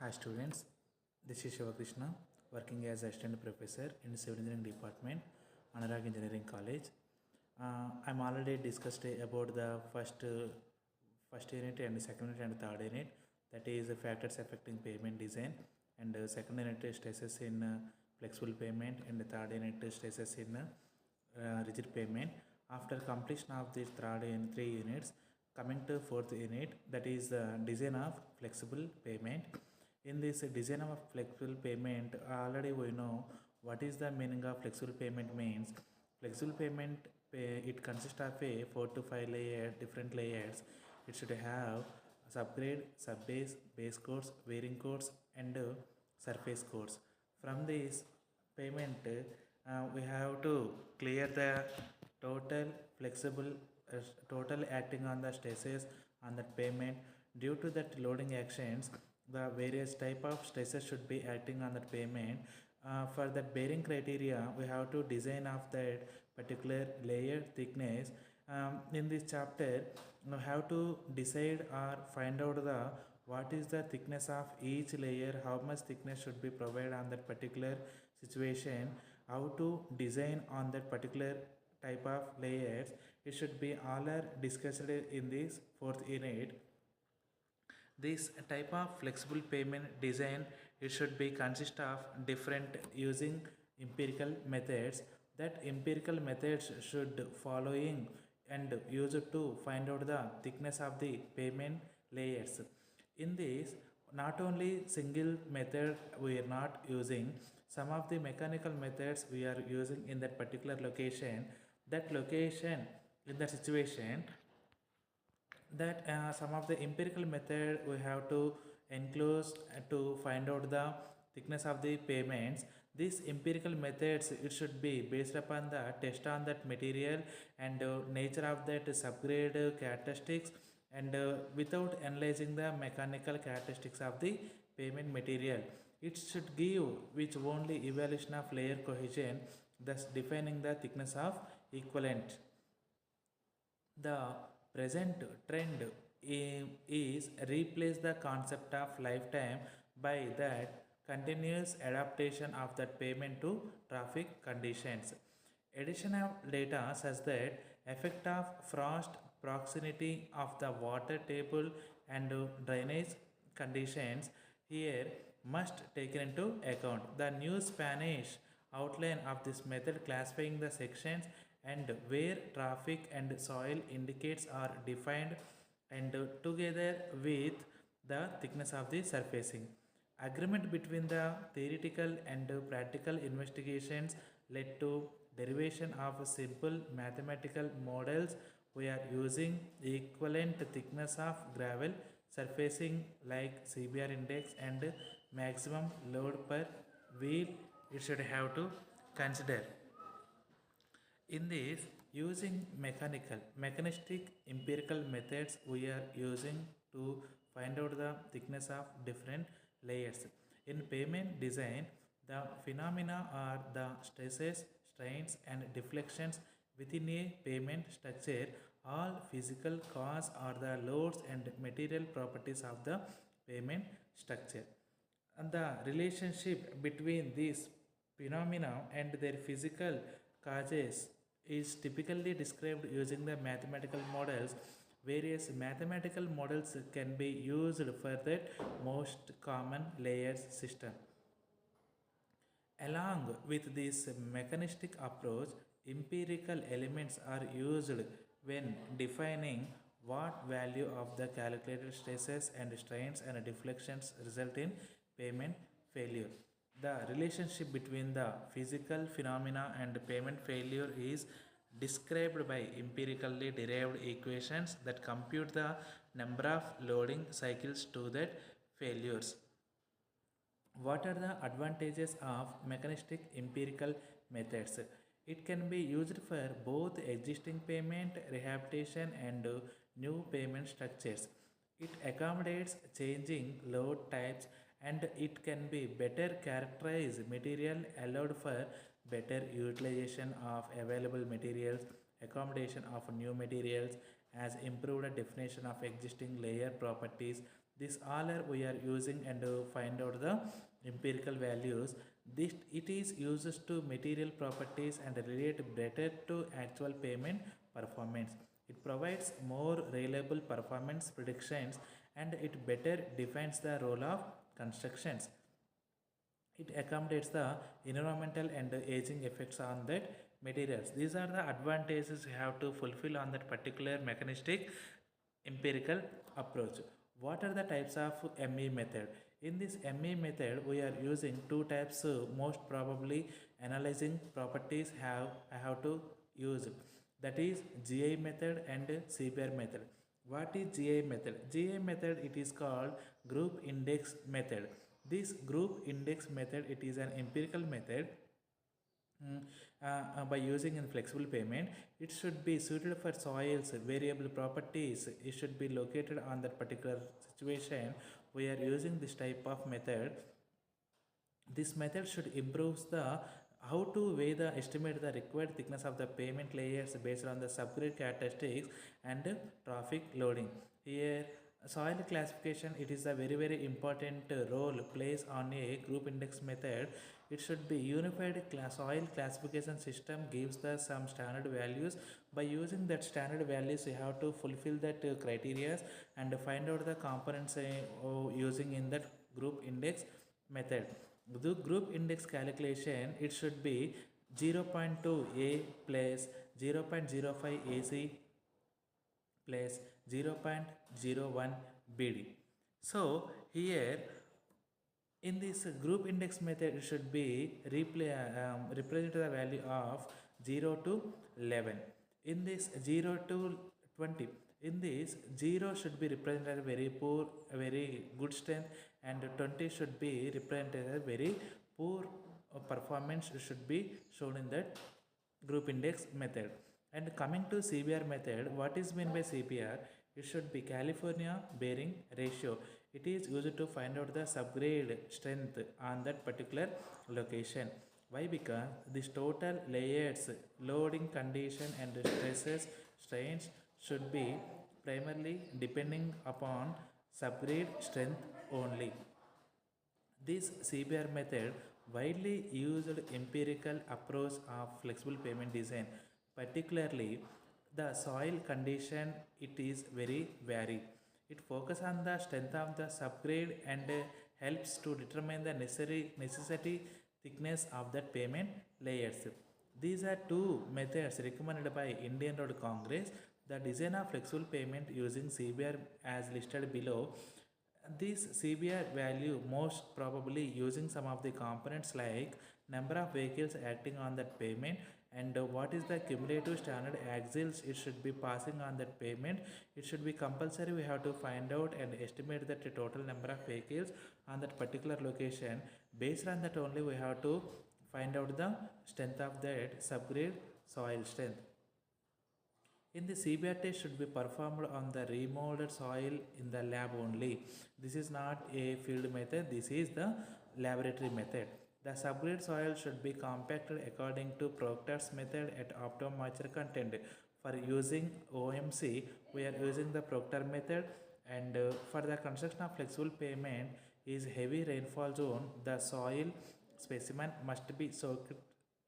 Hi students, this is Shivakrishna working as assistant professor in civil engineering department, Anurag Engineering College. I'm already discussed about the first unit and second unit and third unit, that is factors affecting payment design, and second unit stresses in flexible payment, and the third unit stresses in rigid payment. After completion of these three units, coming to fourth unit, that is the design of flexible payment. In this design of flexible payment, already we know what is the meaning of flexible payment means. Flexible payment, it consists of a 4 to 5 different layers. It should have subgrade, subbase, base codes, varying codes, and surface codes. From this payment, we have to clear the total flexible total acting on the stresses on that payment. Due to that loading actions, the various type of stresses should be acting on that payment. For that bearing criteria, we have to design of that particular layer thickness. In this chapter, we have to decide or find out the what is the thickness of each layer, how much thickness should be provided on that particular situation, how to design on that particular type of layers. It should be all are discussed in this fourth unit. This type of flexible payment design, it should be consist of different using empirical methods. That empirical methods should following and use it to find out the thickness of the payment layers. In this, not only single method we are not using, some of the mechanical methods we are using in that particular location. That location, in that situation, that some of the empirical method we have to enclose to find out the thickness of the payments. These empirical methods, it should be based upon the test on that material and nature of that subgrade characteristics, and without analyzing the mechanical characteristics of the payment material. It should give which only evaluation of layer cohesion, thus defining the thickness of equivalent. The present trend is replace the concept of lifetime by that continuous adaptation of that payment to traffic conditions. Additional data says that effect of frost, proximity of the water table, and drainage conditions here must taken into account. The new Spanish outline of this method classifying the sections and where traffic and soil indicates are defined, and together with the thickness of the surfacing. Agreement between the theoretical and practical investigations led to derivation of simple mathematical models. We are using equivalent thickness of gravel surfacing like CBR index and maximum load per wheel. It should have to consider. In this, using mechanistic empirical methods, we are using to find out the thickness of different layers. In payment design, the phenomena are the stresses, strains, and deflections within a payment structure. All physical cause are the loads and material properties of the payment structure. And the relationship between these phenomena and their physical causes is typically described using the mathematical models. Various mathematical models can be used for that most common layers system. Along with this mechanistic approach, empirical elements are used when defining what value of the calculated stresses and strains and deflections result in payment failure. The relationship between the physical phenomena and payment failure is described by empirically derived equations that compute the number of loading cycles to that failures. What are the advantages of mechanistic empirical methods? It can be used for both existing payment rehabilitation and new payment structures. It accommodates changing load types, and it can be better characterize material, allowed for better utilization of available materials, accommodation of new materials, as improved definition of existing layer properties. This all are we are using and find out the empirical values. This it is used to material properties and relate better to actual payment performance. It provides more reliable performance predictions and it better defines the role of constructions. It accommodates the environmental and aging effects on that materials. These are the advantages you have to fulfill on that particular mechanistic empirical approach. What are the types of ME method? In this ME method, we are using two types. Most probably, analyzing properties I have to use. That is GI method and CBR method. What is GI method? GI method it is called group index method. This group index method it is an empirical method. By using in flexible payment, it should be suited for soils variable properties. It should be located on that particular situation. We are using this type of method. This method should improve the how to weigh the estimate the required thickness of the payment layers based on the subgrid characteristics and traffic loading. Here soil classification it is a very important role plays on a group index method. It should be unified soil classification system gives the some standard values. By using that standard values you have to fulfill that criteria and find out the components using in that group index method. The group index calculation it should be 0.2 A plus 0.05 AC plus 0.01 BD. So here in this group index method it should be represent the value of 0 to 11. In this 0 to 20, in this 0 should be represented as very poor, very good strength, and 20 should be represented as very poor performance should be shown in that group index method. And coming to CBR method, what is meant by CBR? It should be California bearing ratio. It is used to find out the subgrade strength on that particular location. Why? Because this total layers, loading condition and stresses, strains should be primarily depending upon subgrade strength only. This CBR method widely used empirical approach of flexible payment design, particularly the soil condition it is very varied. It focuses on the strength of the subgrade and helps to determine the necessary thickness of that payment layers. These are two methods recommended by Indian Road Congress. The design of flexible payment using CBR as listed below. This CBR value most probably using some of the components like number of vehicles acting on that payment and what is the cumulative standard axles it should be passing on that payment. It should be compulsory we have to find out and estimate that the total number of vehicles on that particular location. Based on that only we have to find out the strength of that subgrade soil strength. In the CBR test should be performed on the remolded soil in the lab only. This is not a field method, this is the laboratory method. The subgrade soil should be compacted according to Proctor's method at optimum moisture content. For using OMC, we are using the Proctor method, and for the construction of flexible pavement is heavy rainfall zone, the soil specimen must be soaked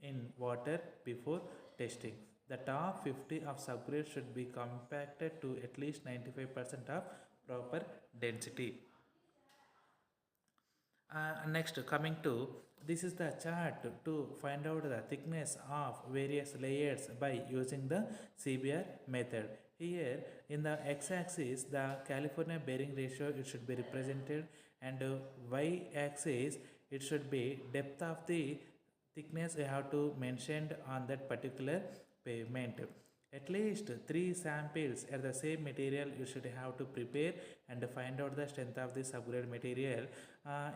in water before testing. The top 50 of subgrade should be compacted to at least 95% of proper density. Next, coming to this is the chart to find out the thickness of various layers by using the CBR method. Here in the x-axis the California bearing ratio it should be represented, and y-axis it should be depth of the thickness you have to mention on that particular pavement. At least 3 samples at the same material you should have to prepare and find out the strength of the subgrade material.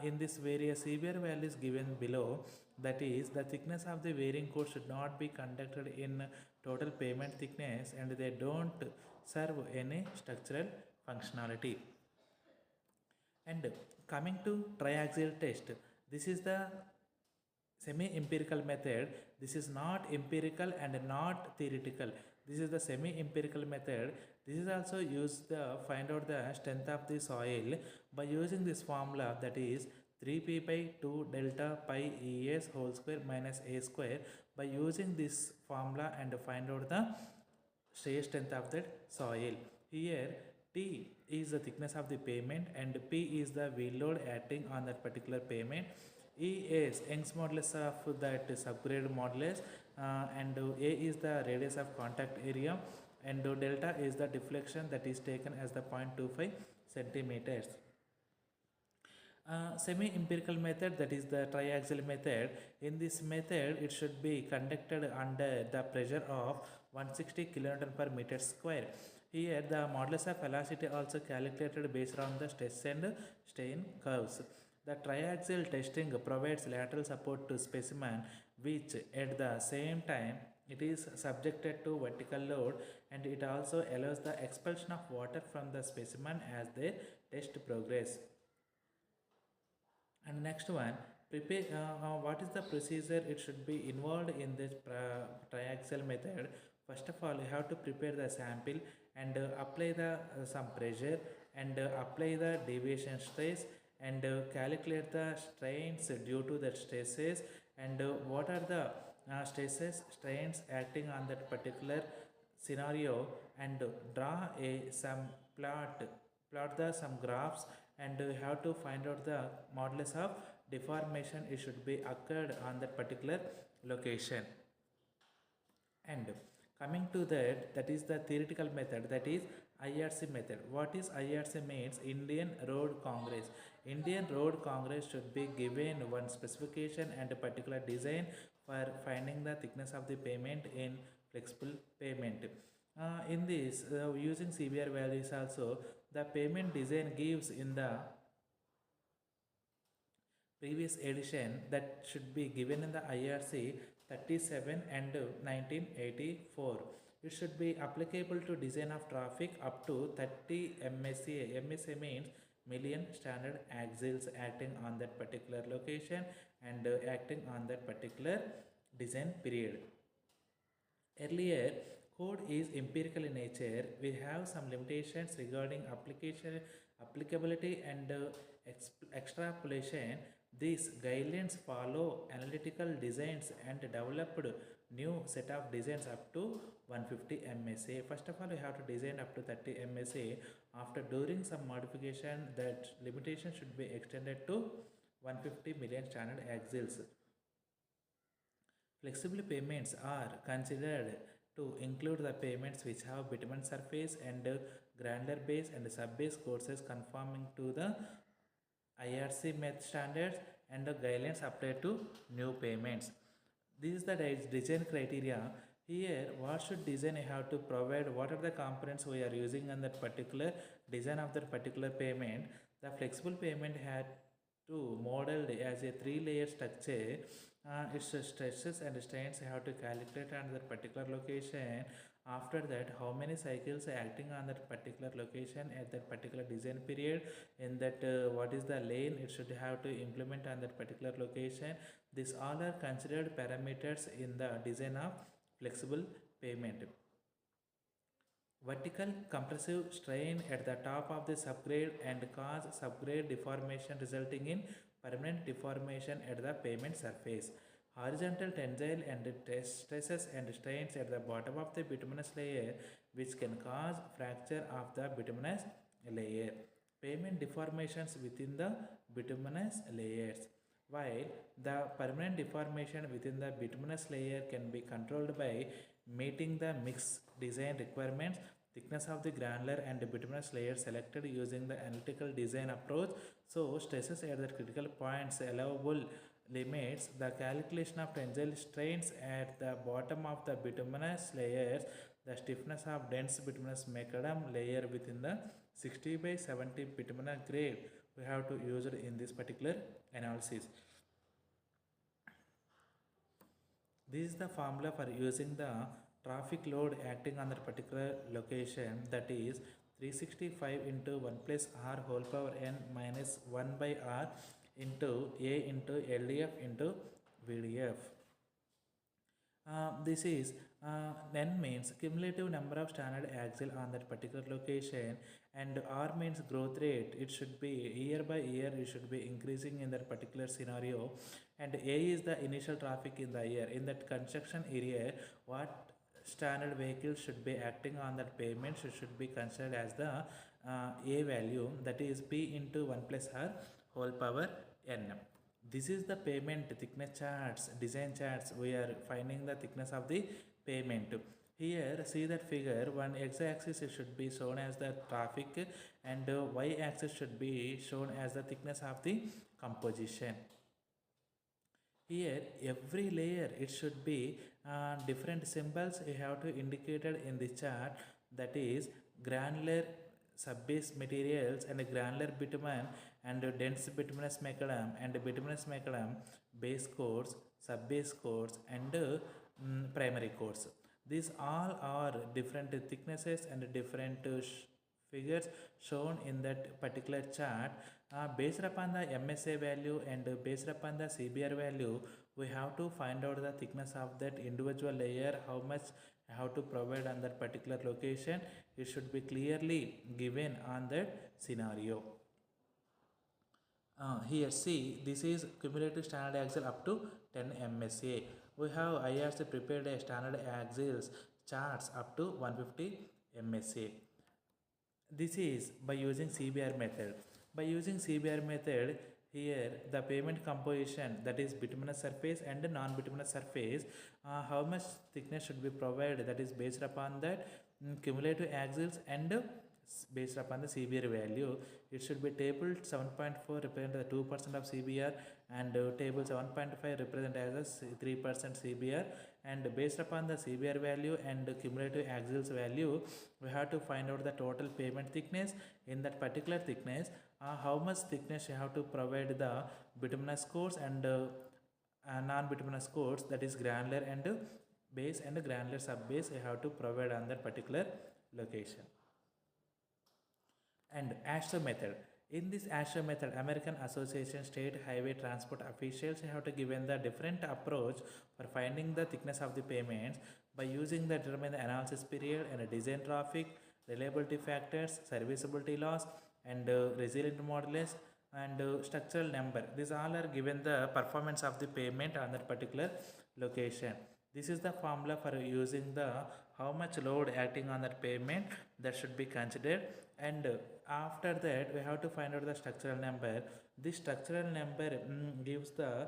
In this various CBR values given below, that is the thickness of the varying code should not be conducted in total pavement thickness and they don't serve any structural functionality. And coming to triaxial test, this is the semi-empirical method. This is not empirical and not theoretical. This is the semi-empirical method. This is also used to find out the strength of the soil by using this formula, that is 3p by 2 delta pi es whole square minus a square. By using this formula and find out the shear strength of that soil. Here T is the thickness of the pavement and P is the wheel load acting on that particular pavement. E is Young's modulus of that subgrade modulus, and A is the radius of contact area, and delta is the deflection that is taken as the 0.25 centimeters. Semi-empirical method, that is the triaxial method. In this method, it should be conducted under the pressure of 160 kN per meter square. Here, the modulus of velocity also calculated based on the stress and strain curves. The triaxial testing provides lateral support to specimen, which at the same time it is subjected to vertical load, and it also allows the expulsion of water from the specimen as the test progress. And next one, prepare what is the procedure it should be involved in this triaxial method. First of all, you have to prepare the sample and apply the some pressure and apply the deviation stress and calculate the strains due to the stresses, and what are the stresses strains acting on that particular scenario, and draw a some plot the some graphs, and you have to find out the modulus of deformation it should be occurred on that particular location. And coming to that, that is the theoretical method, that is IRC method. What is IRC means? Indian Road Congress. Indian Road Congress should be given one specification and a particular design for finding the thickness of the pavement in flexible pavement. In this, using CBR values also, the pavement design gives in the previous edition that should be given in the IRC 37 and 1984. It should be applicable to design of traffic up to 30 MSA. MSA means million standard axles acting on that particular location and acting on that particular design period. Earlier, code is empirical in nature. We have some limitations regarding applicability and extrapolation. These guidelines follow analytical designs and developed new set of designs up to 150 MSA. First of all, you have to design up to 30 MSA. After doing some modification, that limitation should be extended to 150 million standard axles. Flexible pavements are considered to include the pavements which have bitumen surface and granular base and sub-base courses conforming to the IRC method standards and the guidelines applied to new pavements. This is the design criteria. Here, what should design you have to provide, what are the components we are using in that particular design of that particular pavement. The flexible pavement had to modeled as a 3-layer structure. Its stresses and strains have to calculate on that particular location. After that, how many cycles are acting on that particular location at that particular design period, in that what is the lane it should have to implement on that particular location. These all are considered parameters in the design of flexible pavement. Vertical compressive strain at the top of the subgrade and cause subgrade deformation resulting in permanent deformation at the pavement surface. Horizontal tensile and stresses and strains at the bottom of the bituminous layer which can cause fracture of the bituminous layer. Pavement deformations within the bituminous layers. While the permanent deformation within the bituminous layer can be controlled by meeting the mix design requirements, thickness of the granular and bituminous layer selected using the analytical design approach. So stresses at the critical points, allowable limits, the calculation of tensile strains at the bottom of the bituminous layers, the stiffness of dense bituminous macadam layer within the 60 by 70 bituminous grade we have to use it in this particular analysis. This is the formula for using the traffic load acting on that particular location, that is 365 into 1 plus r whole power n minus 1 by r into a into LDF into VDF. This is N means cumulative number of standard axle on that particular location, and R means growth rate. It should be year by year, it should be increasing in that particular scenario. And A is the initial traffic in the year. In that construction area, what standard vehicle should be acting on that pavement should be considered as the A value, that is P into 1 plus R whole power N. This is the pavement thickness charts, design charts. We are finding the thickness of the pavement. Here, see that figure, one x-axis should be shown as the traffic, and y-axis should be shown as the thickness of the composition. Here, every layer, it should be different symbols you have to indicate it in the chart, that is granular subbase materials and granular bitumen and dense bituminous macadam and bituminous macadam base coats, subbase coats and primary coats. These all are different thicknesses and different figures shown in that particular chart. Based upon the MSA value and based upon the CBR value, we have to find out the thickness of that individual layer, how much how to provide on that particular location. It should be clearly given on that scenario. Here see, this is cumulative standard axle up to 10 MSA. We have IRC prepared a standard axles charts up to 150 MSA. This is by using CBR method. By using CBR method, here the pavement composition, that is bituminous surface and non-bituminous surface, how much thickness should be provided, that is based upon that cumulative axles and based upon the CBR value. It should be table 7.4 represent the 2% of CBR and table 7.5 represent as a 3% CBR, and based upon the CBR value and cumulative axles value, we have to find out the total pavement thickness. In that particular thickness, how much thickness you have to provide the bituminous coats and non-bituminous coats, that is granular and base and granular subbase, you have to provide on that particular location. And ASHTO method. In this ASHTO method, American Association State Highway Transport officials have to given the different approach for finding the thickness of the pavements by using the determine the analysis period and design traffic, reliability factors, serviceability loss, and resilient modulus and structural number. These all are given the performance of the pavement on that particular location. This is the formula for using the how much load acting on that pavement that should be considered, and after that we have to find out the structural number. This structural number gives the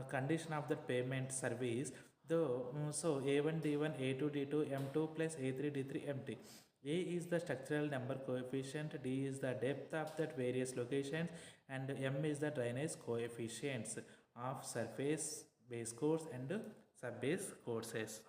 condition of the pavement service. Though so A1 D1 A2 D2 M2 plus A3 D3 MT. A is the structural number coefficient, D is the depth of that various locations, and M is the drainage coefficients of surface base course and subbase courses.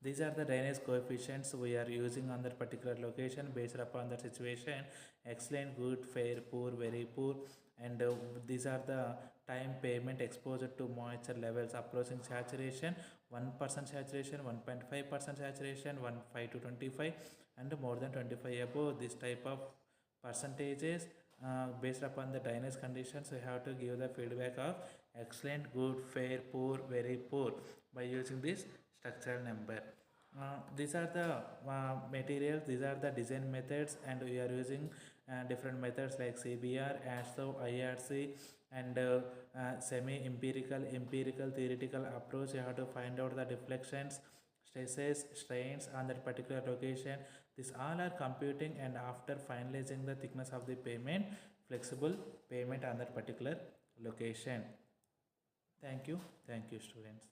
These are the drainage coefficients we are using on that particular location based upon the situation: excellent, good, fair, poor, very poor. And these are the time pavement exposure to moisture levels approaching saturation: 1% saturation, 1.5% saturation, 1.5 to 25, and more than 25 above. This type of percentages based upon the drainage conditions, we have to give the feedback of excellent, good, fair, poor, very poor by using this structural number. These are the materials, these are the design methods, and we are using different methods like CBR, ASHTO, IRC, and semi-empirical, empirical, theoretical approach. You have to find out the deflections, stresses, strains on that particular location. These all are computing, and after finalizing the thickness of the pavement, flexible pavement on that particular location. Thank you students.